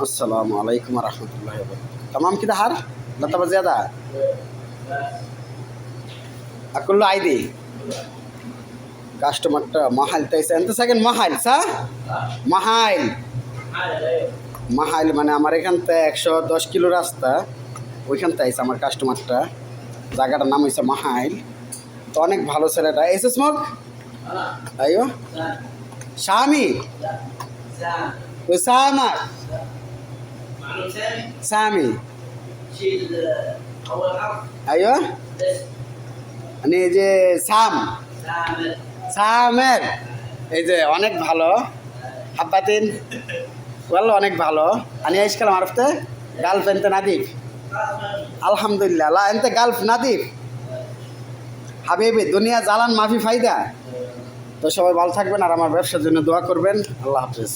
अस्सलाम वालेकुम रहमतुल्लाहि व बरकातहू। तमाम किधर हार लता ज़्यादा अकुल्लो आईदी কাস্টমারটা মাহাইল তাইছে এত সেকেন্ড মাহাইল মাহাইল মাহাইল মানে আমার এখান থেকে 110 কিলো রাস্তা ওইখান থেকে আইছে আমার কাস্টমারটা। জায়গাটার নাম হইছে মাহাইল। তো অনেক ভালো ছেলেটা। এসে স্মোক আইও শামি ও সামা সামি আইও মানে এই যে সামের এই যে অনেক ভালো হাব্বাতিন বললো অনেক ভালো আনি আইসকালাম আরফতে গালফ এনতে নাদিফ আলহামদুলিল্লাহ লা এনতে গালফ নাদিফ হাবিবি দুনিয়া জালান মাফি ফায়দা। তো সবাই ভালো থাকবেন আর আমার ব্যবসার জন্য দোয়া করবেন। আল্লাহ হাফেজ।